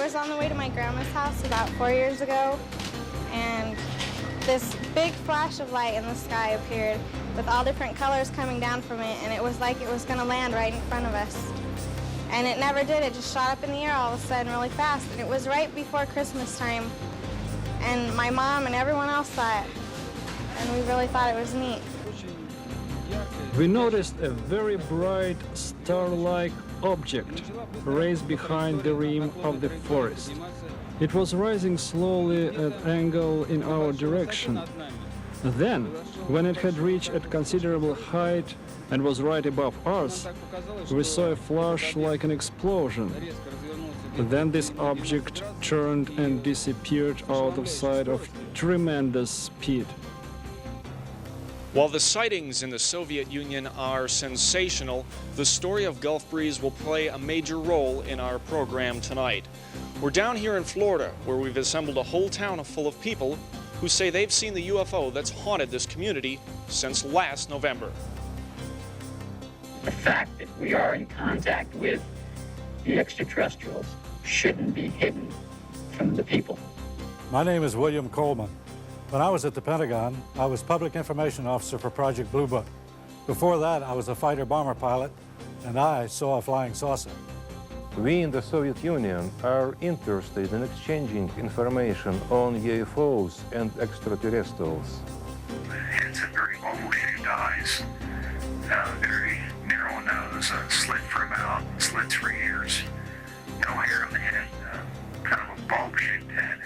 was on the way to my grandma's house about 4 years ago, and this big flash of light in the sky appeared with all different colors coming down from it, and it was like it was going to land right in front of us. And it never did. It just shot up in the air all of a sudden really fast, and it was right before Christmas time. And my mom and everyone else saw it, and we really thought it was neat. We noticed a very bright star-like object raised behind the rim of the forest. It was rising slowly at an angle in our direction. Then, when it had reached a considerable height and was right above us, we saw a flash like an explosion. Then this object turned and disappeared out of sight at tremendous speed. While the sightings in the Soviet Union are sensational, the story of Gulf Breeze will play a major role in our program tonight. We're down here in Florida, where we've assembled a whole town full of people who say they've seen the UFO that's haunted this community since last November. The fact that we are in contact with the extraterrestrials shouldn't be hidden from the people. My name is William Coleman. When I was at the Pentagon, I was Public Information Officer for Project Blue Book. Before that, I was a fighter-bomber pilot, and I saw a flying saucer. We in the Soviet Union are interested in exchanging information on UFOs and extraterrestrials. Heads have very oval-shaped eyes, very narrow nose, slit for a mouth, slits for ears, no hair on the head, kind of a bulb-shaped head.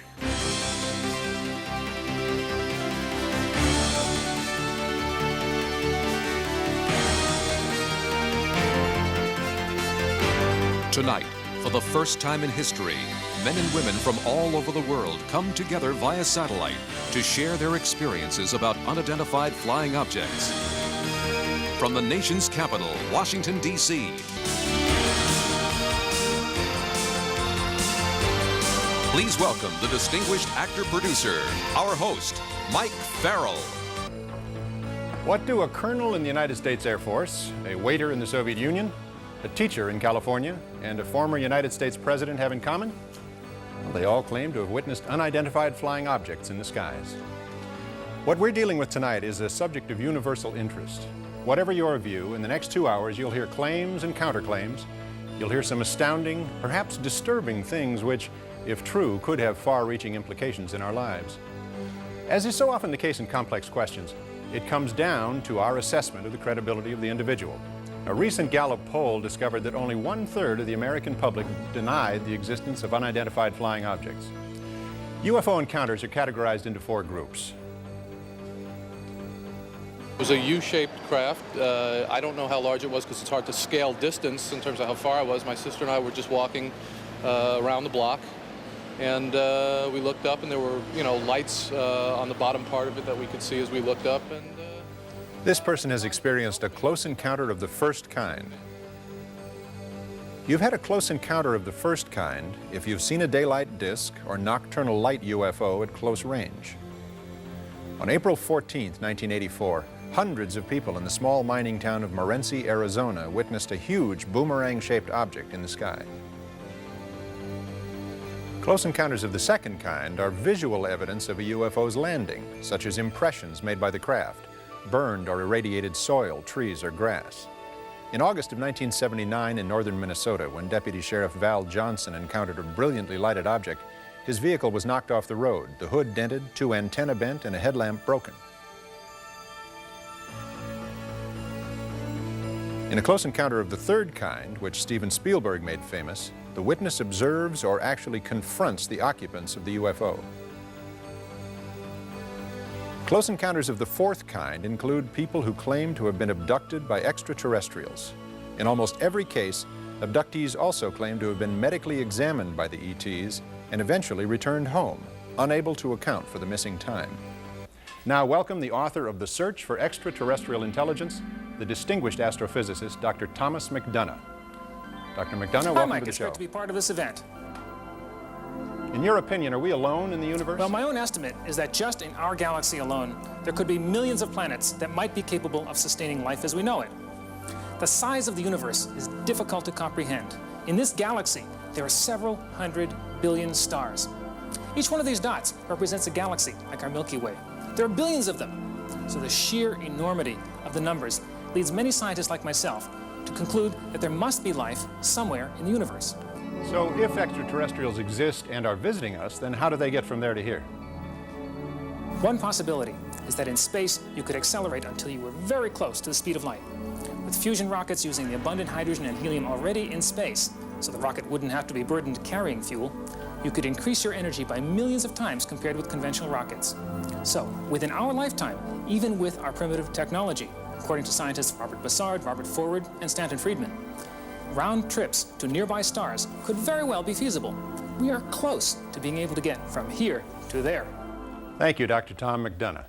Tonight, for the first time in history, men and women from all over the world come together via satellite to share their experiences about unidentified flying objects. From the nation's capital, Washington, D.C., please welcome the distinguished actor-producer, our host, Mike Farrell. What do a colonel in the United States Air Force, a waiter in the Soviet Union, a teacher in California, and a former United States president have in common? Well, they all claim to have witnessed unidentified flying objects in the skies. What we're dealing with tonight is a subject of universal interest. Whatever your view, in the next 2 hours you'll hear claims and counterclaims. You'll hear some astounding, perhaps disturbing things which, if true, could have far-reaching implications in our lives. As is so often the case in complex questions, it comes down to our assessment of the credibility of the individual. A recent Gallup poll discovered that only 1/3 of the American public denied the existence of unidentified flying objects. UFO encounters are categorized into 4 groups. It was a U-shaped craft. I don't know how large it was because it's hard to scale distance in terms of how far I was. My sister and I were just walking around the block, and we looked up, and there were, lights on the bottom part of it that we could see as we looked up. And this person has experienced a close encounter of the first kind. You've had a close encounter of the first kind if you've seen a daylight disk or nocturnal light UFO at close range. On April 14, 1984, hundreds of people in the small mining town of Morenci, Arizona, witnessed a huge boomerang-shaped object in the sky. Close encounters of the second kind are visual evidence of a UFO's landing, such as impressions made by the craft, burned or irradiated soil, trees, or grass. In August of 1979 in northern Minnesota, when Deputy Sheriff Val Johnson encountered a brilliantly lighted object, his vehicle was knocked off the road, the hood dented, 2 antennae bent, and a headlamp broken. In a close encounter of the third kind, which Steven Spielberg made famous, the witness observes or actually confronts the occupants of the UFO. Close encounters of the fourth kind include people who claim to have been abducted by extraterrestrials. In almost every case, abductees also claim to have been medically examined by the ETs and eventually returned home, unable to account for the missing time. Now welcome the author of The Search for Extraterrestrial Intelligence, the distinguished astrophysicist, Dr. Thomas McDonough. Dr. McDonough, welcome to the show. It's great to be part of this event. In your opinion, are we alone in the universe? Well, my own estimate is that just in our galaxy alone, there could be millions of planets that might be capable of sustaining life as we know it. The size of the universe is difficult to comprehend. In this galaxy, there are several hundred billion stars. Each one of these dots represents a galaxy, like our Milky Way. There are billions of them. So the sheer enormity of the numbers leads many scientists like myself to conclude that there must be life somewhere in the universe. So if extraterrestrials exist and are visiting us, then how do they get from there to here? One possibility is that in space you could accelerate until you were very close to the speed of light. With fusion rockets using the abundant hydrogen and helium already in space, so the rocket wouldn't have to be burdened carrying fuel, you could increase your energy by millions of times compared with conventional rockets. So, within our lifetime, even with our primitive technology, according to scientists Robert Bussard, Robert Forward, and Stanton Friedman, round trips to nearby stars could very well be feasible. We are close to being able to get from here to there. Thank you, Dr. Tom McDonough.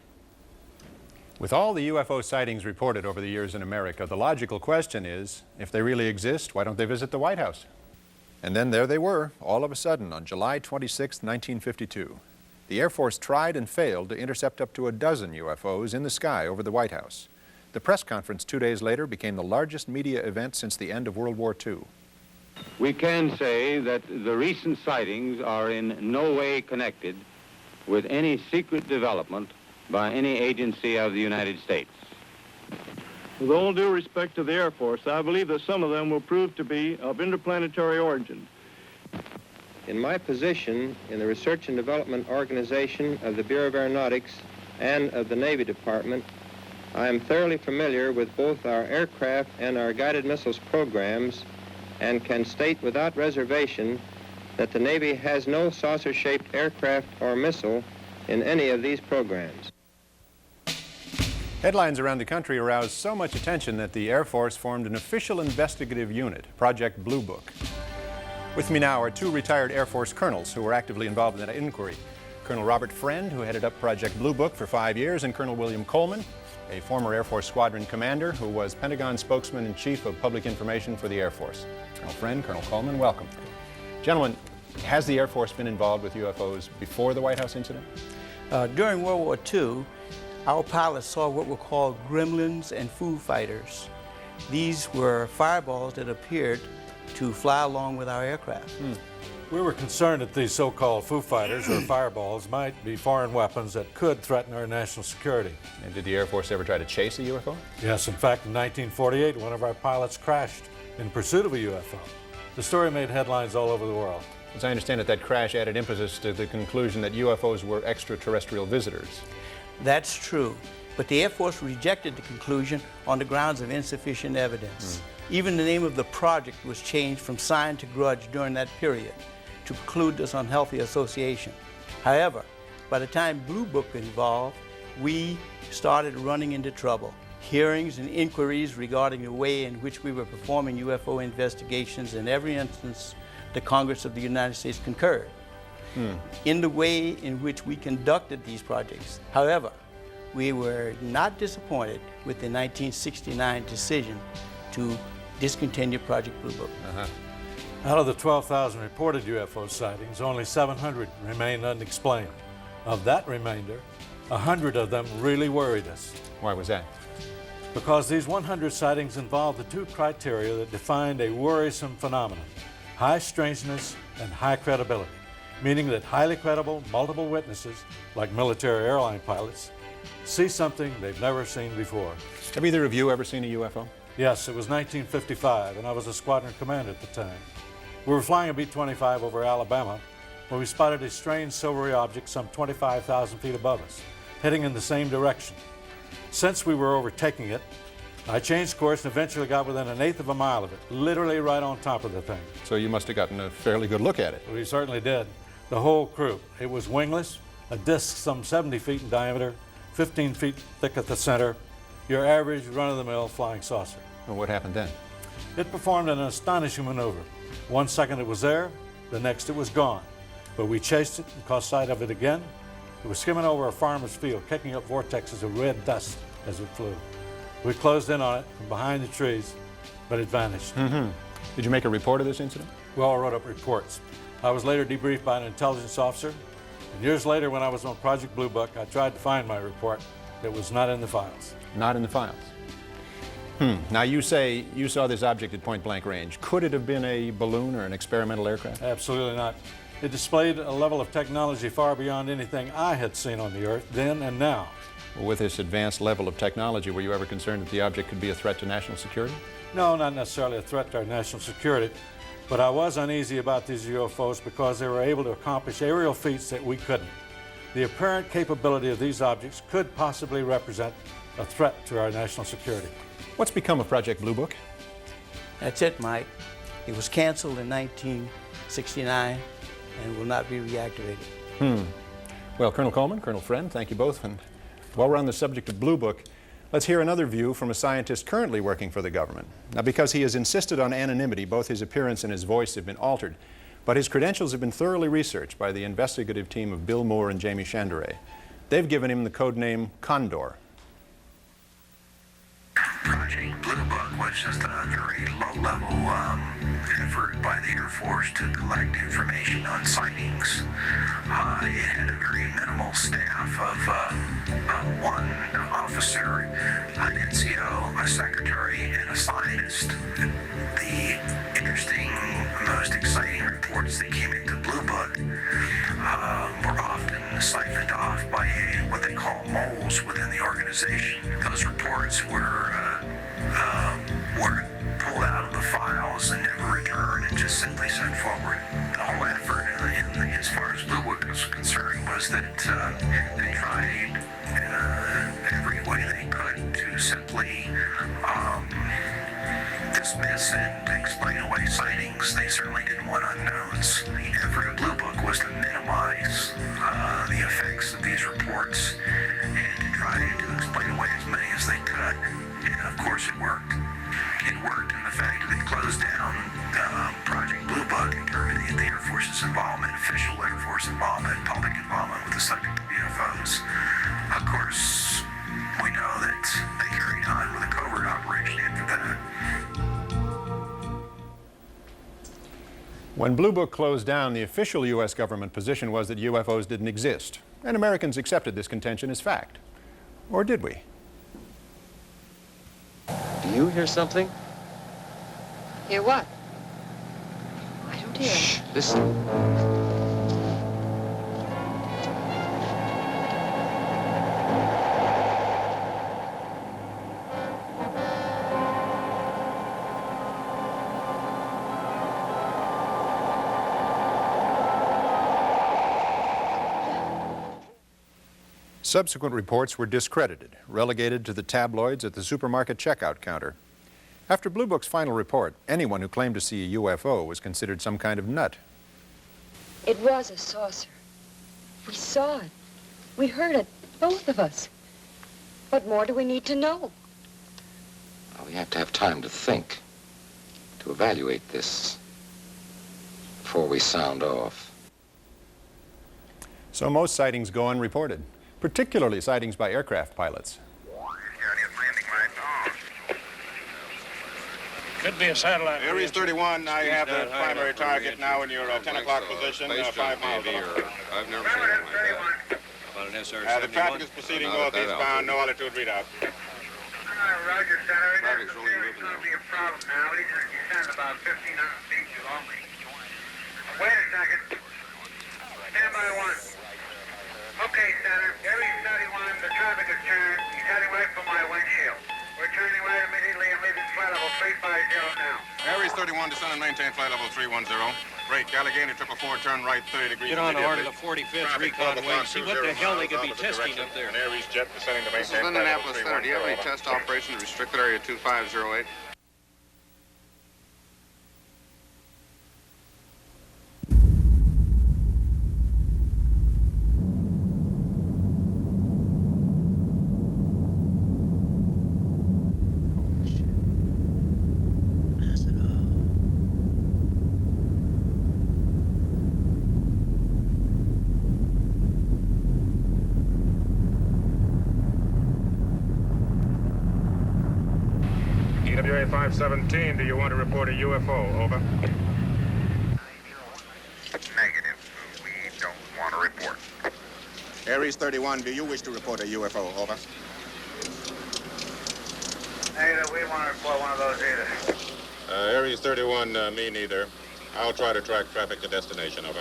With all the UFO sightings reported over the years in America, the logical question is, if they really exist, why don't they visit the White House? And then there they were, all of a sudden, on July 26, 1952. The Air Force tried and failed to intercept up to a dozen UFOs in the sky over the White House. The press conference 2 days later became the largest media event since the end of World War II. We can say that the recent sightings are in no way connected with any secret development by any agency of the United States. With all due respect to the Air Force, I believe that some of them will prove to be of interplanetary origin. In my position in the Research and Development Organization of the Bureau of Aeronautics and of the Navy Department, I am thoroughly familiar with both our aircraft and our guided missiles programs and can state without reservation that the Navy has no saucer-shaped aircraft or missile in any of these programs. Headlines around the country aroused so much attention that the Air Force formed an official investigative unit, Project Blue Book. With me now are two retired Air Force colonels who were actively involved in that inquiry. Colonel Robert Friend, who headed up Project Blue Book for 5 years, and Colonel William Coleman, a former Air Force squadron commander who was Pentagon spokesman and chief of public information for the Air Force. Colonel Friend, Colonel Coleman, welcome. Gentlemen, has the Air Force been involved with UFOs before the White House incident? During World War II, our pilots saw what were called gremlins and Foo Fighters. These were fireballs that appeared to fly along with our aircraft. We were concerned that these so-called Foo Fighters or fireballs might be foreign weapons that could threaten our national security. And did the Air Force ever try to chase a UFO? Yes, in fact, in 1948, one of our pilots crashed in pursuit of a UFO. The story made headlines all over the world. As I understand it, that crash added impetus to the conclusion that UFOs were extraterrestrial visitors. That's true, but the Air Force rejected the conclusion on the grounds of insufficient evidence. Even the name of the project was changed from Sign to Grudge during that period to preclude this unhealthy association. However, by the time Blue Book got involved, we started running into trouble. Hearings and inquiries regarding the way in which we were performing UFO investigations, in every instance, the Congress of the United States concurred in the way in which we conducted these projects. However, we were not disappointed with the 1969 decision to discontinue Project Blue Book. Out of the 12,000 reported UFO sightings, only 700 remain unexplained. Of that remainder, 100 of them really worried us. Why was that? Because these 100 sightings involved the two criteria that defined a worrisome phenomenon: high strangeness and high credibility, meaning that highly credible, multiple witnesses, like military airline pilots, see something they've never seen before. Have either of you ever seen a UFO? Yes, it was 1955, and I was a squadron commander at the time. We were flying a B-25 over Alabama when we spotted a strange silvery object some 25,000 feet above us, heading in the same direction. Since we were overtaking it, I changed course and eventually got within 1/8 of a mile of it, literally right on top of the thing. So you must have gotten a fairly good look at it. We certainly did. The whole crew. It was wingless, a disc some 70 feet in diameter, 15 feet thick at the center, your average run-of-the-mill flying saucer. Well, what happened then? It performed an astonishing maneuver. 1 second it was there, the next it was gone. But we chased it and caught sight of it again. It was skimming over a farmer's field, kicking up vortexes of red dust as it flew. We closed in on it from behind the trees, but it vanished. Did you make a report of this incident? We all wrote up reports. I was later debriefed by an intelligence officer, and years later when I was on Project Blue Book, I tried to find my report. It was not in the files. Not in the files. Now you say you saw this object at point blank range. Could it have been a balloon or an experimental aircraft? Absolutely not. It displayed a level of technology far beyond anything I had seen on the Earth then and now. With this advanced level of technology, were you ever concerned that the object could be a threat to national security? No, not necessarily a threat to our national security, but I was uneasy about these UFOs because they were able to accomplish aerial feats that we couldn't. The apparent capability of these objects could possibly represent a threat to our national security. What's become of Project Blue Book? That's it, Mike. It was canceled in 1969 and will not be reactivated. Well, Colonel Coleman, Colonel Friend, thank you both. And while we're on the subject of Blue Book, let's hear another view from a scientist currently working for the government. Now, because he has insisted on anonymity, both his appearance and his voice have been altered, but his credentials have been thoroughly researched by the investigative team of Bill Moore and Jamie Chandray. They've given him the code name Condor. Project Blue Book was just a very low-level effort by the Air Force to collect information on sightings. It had a very minimal staff of one officer, an NCO, a secretary, and a scientist. The interesting, most exciting reports that came into Blue Book were often siphoned off by what they call moles within the organization. Those reports were pulled out of the files and never returned and just simply sent forward. The whole effort, as far as Blue Book was concerned, was that they tried every way they could to simply dismiss and explain away sightings. They certainly didn't want unknowns. The effort of Blue Book was to minimize the effects of these reports and to try to explain away as many as they could. And of course it worked. It worked in the fact that it closed down Project Blue Book and terminated the Air Force's involvement, official Air Force involvement, public involvement with the subject of UFOs. Of course, we know that they carried on with a covert operation after that. When Blue Book closed down, the official U.S. government position was that UFOs didn't exist, and Americans accepted this contention as fact. Or did we? Do you hear something? Hear what? I don't hear it. Listen. Subsequent reports were discredited, relegated to the tabloids at the supermarket checkout counter. After Blue Book's final report, anyone who claimed to see a UFO was considered some kind of nut. It was a saucer. We saw it. We heard it, both of us. What more do we need to know? Well, we have to have time to think, to evaluate this before we sound off. So most sightings go unreported, particularly sightings by aircraft pilots. Could be a satellite. Aries 31, I have the primary target now in your 10 o'clock position, 5 miles off. I've never seen one like that. About an SR-71? The traffic is proceeding northeastbound, no altitude readout. Roger, Senator. Traffic's really moving. It's going to be a problem now. He's descending about 1,500 feet too long. Wait a second. Stand by one. Okay, Senator. Aries 31, the traffic is turned. He's heading right for my windshield. We're turning right immediately and leaving flight level 350 now. Aries 31, descend and maintain flight level 310. Break, Allegheny 444, turn right 30 degrees. Get on order the 45th recon wing. See what the hell they could be testing up there. An Aries jet descending to This is maintain flight level Indianapolis Center. 310. Do you have any test operations restricted area 2508? EWA 517, do you want to report a UFO? Over. Negative. We don't want to report. Aries 31, do you wish to report a UFO? Over. Negative, we want to report one of those either. Aries 31, me neither. I'll try to track traffic to destination, over.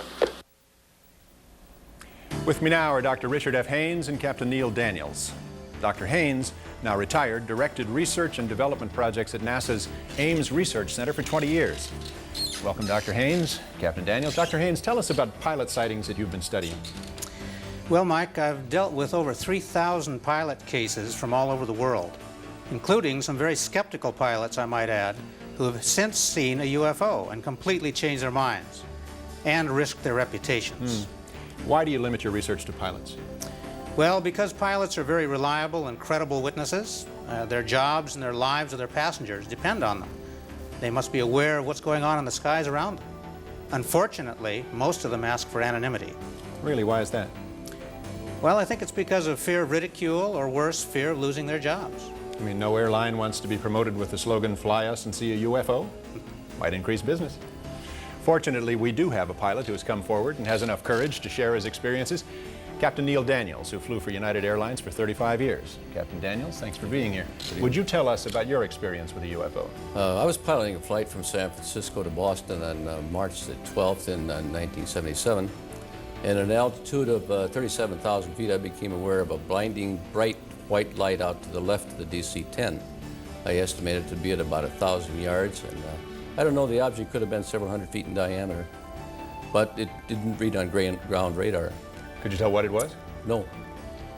With me now are Dr. Richard F. Haynes and Captain Neil Daniels. Dr. Haynes, now retired, directed research and development projects at NASA's Ames Research Center for 20 years. Welcome, Dr. Haynes. Captain Daniels. Dr. Haynes, tell us about pilot sightings that you've been studying. Well, Mike, I've dealt with over 3,000 pilot cases from all over the world, including some very skeptical pilots, I might add, who have since seen a UFO and completely changed their minds and risked their reputations. Why do you limit your research to pilots? Well, because pilots are very reliable and credible witnesses. Their jobs and their lives of their passengers depend on them. They must be aware of what's going on in the skies around them. Unfortunately, most of them ask for anonymity. Really, why is that? Well, I think it's because of fear of ridicule, or worse, fear of losing their jobs. I mean, no airline wants to be promoted with the slogan, "Fly us and see a UFO." Might increase business. Fortunately, we do have a pilot who has come forward and has enough courage to share his experiences. Captain Neil Daniels, who flew for United Airlines for 35 years. Captain Daniels, thanks for being here. Would you tell us about your experience with a UFO? I was piloting a flight from San Francisco to Boston on March the 12th in 1977. And at an altitude of 37,000 feet, I became aware of a blinding, bright white light out to the left of the DC-10. I estimated it to be at about 1,000 yards, and I don't know, the object could have been several hundred feet in diameter, but it didn't read on ground radar. Could you tell what it was? No.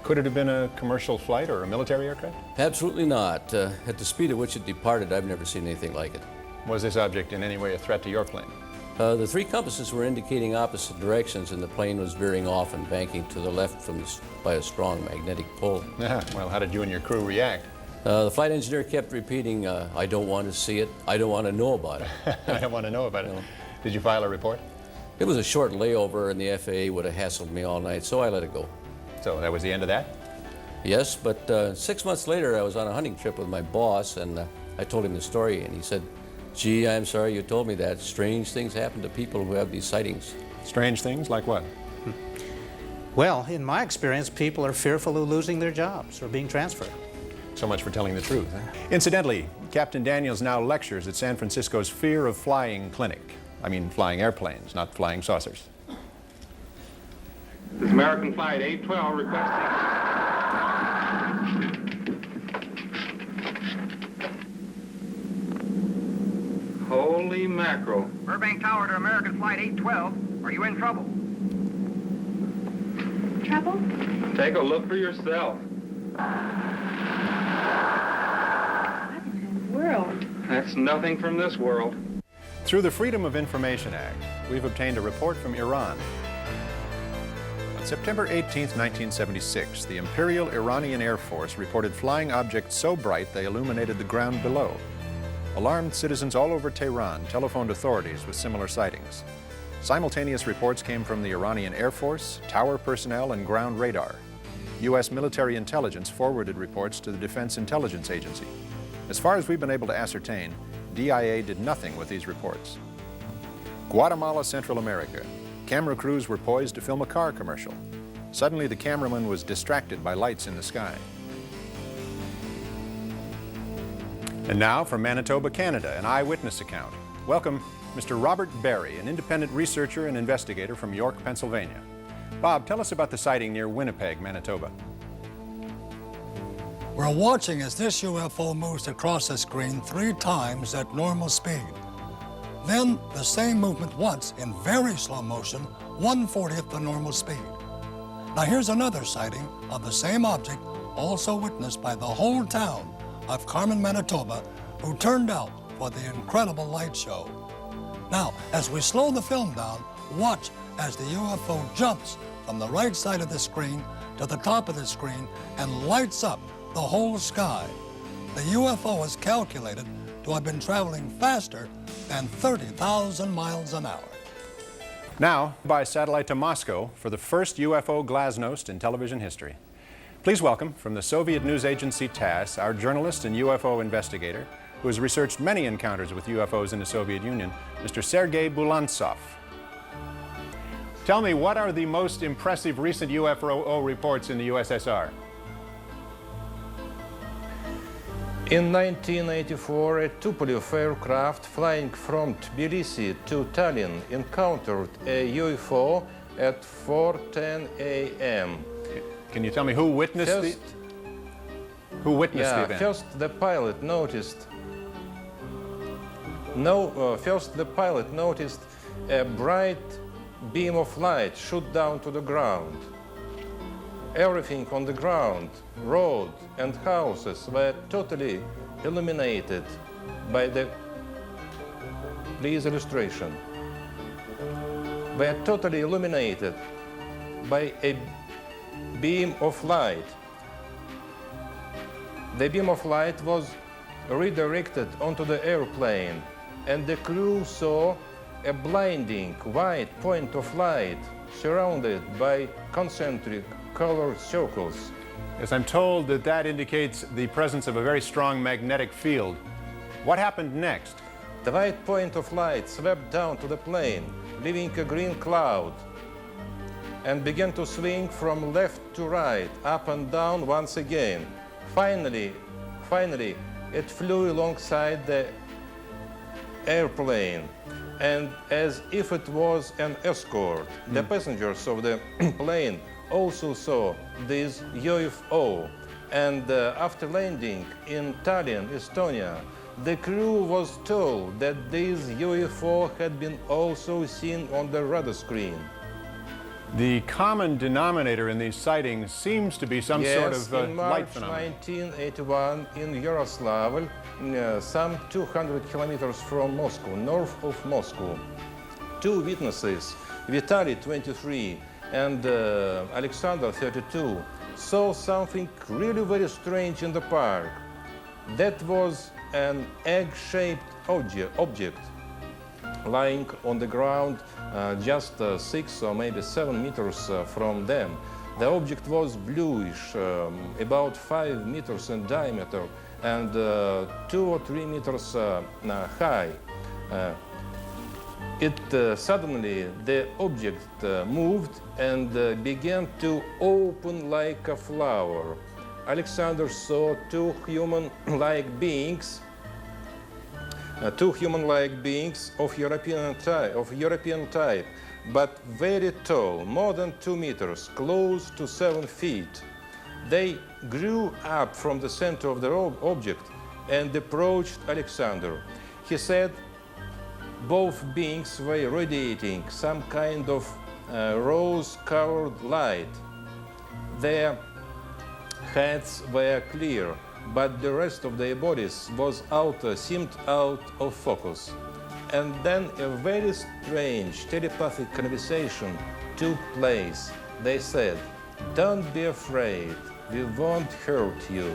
Could it have been a commercial flight or a military aircraft? Absolutely not. At the speed at which it departed, I've never seen anything like it. Was this object in any way a threat to your plane? The three compasses were indicating opposite directions, and the plane was veering off and banking to the left by a strong magnetic pull. Well, how did you and your crew react? The flight engineer kept repeating, I don't want to see it, I don't want to know about it. I don't want to know about it. Did you file a report? It was a short layover, and the FAA would have hassled me all night, so I let it go. So that was the end of that? Yes, but 6 months later, I was on a hunting trip with my boss, and I told him the story, and he said, "Gee, I'm sorry you told me that. Strange things happen to people who have these sightings." Strange things? Like what? Well, in my experience, people are fearful of losing their jobs or being transferred. So much for telling the truth. Incidentally, Captain Daniels now lectures at San Francisco's Fear of Flying Clinic. I mean, flying airplanes, not flying saucers. This is American Flight 812 requesting. Holy mackerel. Burbank Tower to American Flight 812. Are you in trouble? Trouble? Take a look for yourself. World. That's nothing from this world. Through the Freedom of Information Act, we've obtained a report from Iran. On September 18, 1976, the Imperial Iranian Air Force reported flying objects so bright they illuminated the ground below. Alarmed citizens all over Tehran telephoned authorities with similar sightings. Simultaneous reports came from the Iranian Air Force, tower personnel, and ground radar. U.S. military intelligence forwarded reports to the Defense Intelligence Agency. As far as we've been able to ascertain, DIA did nothing with these reports. Guatemala, Central America. Camera crews were poised to film a car commercial. Suddenly, the cameraman was distracted by lights in the sky. And now from Manitoba, Canada, an eyewitness account. Welcome, Mr. Robert Barry, an independent researcher and investigator from York, Pennsylvania. Bob, tell us about the sighting near Winnipeg, Manitoba. We're watching as this UFO moves across the screen 3 times at normal speed. Then the same movement once in very slow motion, 1/40th the normal speed. Now here's another sighting of the same object, also witnessed by the whole town of Carmen, Manitoba, who turned out for the incredible light show. Now, as we slow the film down, watch as the UFO jumps from the right side of the screen to the top of the screen and lights up the whole sky. The UFO is calculated to have been traveling faster than 30,000 miles an hour. Now, by satellite to Moscow for the first UFO glasnost in television history. Please welcome, from the Soviet news agency TASS, our journalist and UFO investigator, who has researched many encounters with UFOs in the Soviet Union, Mr. Sergei Bulantsov. Tell me, what are the most impressive recent UFO reports in the USSR? In 1984, a Tupolev aircraft flying from Tbilisi to Tallinn encountered a UFO at 4:10 a.m. Can you tell me who witnessed the event? First the pilot noticed a bright beam of light shoot down to the ground. Everything on the ground, road and houses were totally illuminated by the, please illustration, were totally illuminated by a beam of light. The beam of light was redirected onto the airplane, and the crew saw a blinding white point of light surrounded by concentric colored circles. Yes, I'm told that that indicates the presence of a very strong magnetic field. What happened next? The white point of light swept down to the plane, leaving a green cloud, and began to swing from left to right, up and down once again. Finally, it flew alongside the airplane, and as if it was an escort, the passengers of the plane also saw this UFO, and after landing in Tallinn, Estonia, the crew was told that this UFO had been also seen on the radar screen. The common denominator in these sightings seems to be some sort of light phenomenon. In March 1981 in Yaroslavl, some 200 kilometers from Moscow, north of Moscow, two witnesses, Vitaly, 23, and Alexander, 32, saw something really very strange in the park. That was an egg-shaped object lying on the ground just 6 or maybe 7 meters from them. The object was bluish, about 5 meters in diameter and 2 or 3 meters high. Suddenly the object moved and began to open like a flower. Alexander saw two human-like beings of European type, but very tall, more than 2 meters, close to 7 feet. They grew up from the center of the object and approached Alexander. He said both beings were radiating some kind of rose-colored light. Their heads were clear, but the rest of their bodies seemed out of focus. And then a very strange telepathic conversation took place. They said, "Don't be afraid, we won't hurt you."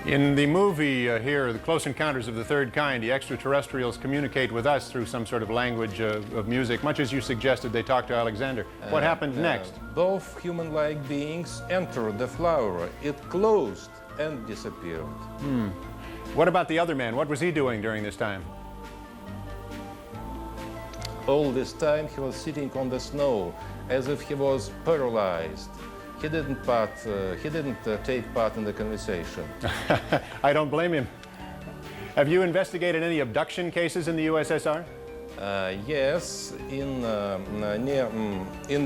In the movie here, The Close Encounters of the Third Kind, the extraterrestrials communicate with us through some sort of language of music, much as you suggested they talked to Alexander. What happened next? Both human-like beings entered the flower. It closed and disappeared. What about the other man? What was he doing during this time? All this time he was sitting on the snow as if he was paralyzed. He didn't take part in the conversation. I don't blame him. Have you investigated any abduction cases in the USSR? Yes, in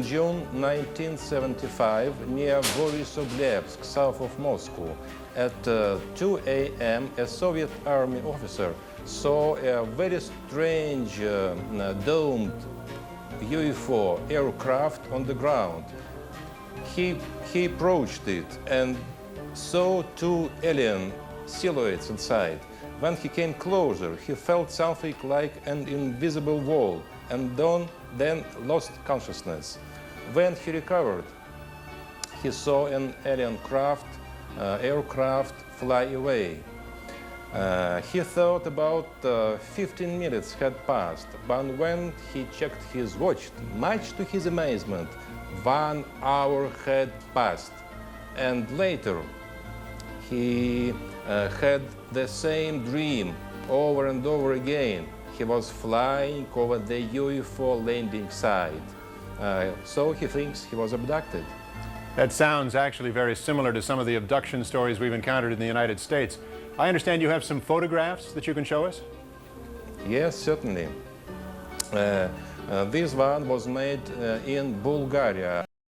June 1975, near Borisovlevsk, south of Moscow, at 2 a.m., a Soviet army officer saw a very strange domed UFO aircraft on the ground. He approached it and saw two alien silhouettes inside. When he came closer, he felt something like an invisible wall and then lost consciousness. When he recovered, he saw an alien aircraft fly away. He thought about 15 minutes had passed, but when he checked his watch, much to his amazement, 1 hour had passed. And later, he had the same dream over and over again. He was flying over the UFO landing site. So he thinks he was abducted. That sounds actually very similar to some of the abduction stories we've encountered in the United States. I understand you have some photographs that you can show us? Yes, certainly. This one was made in Bulgaria.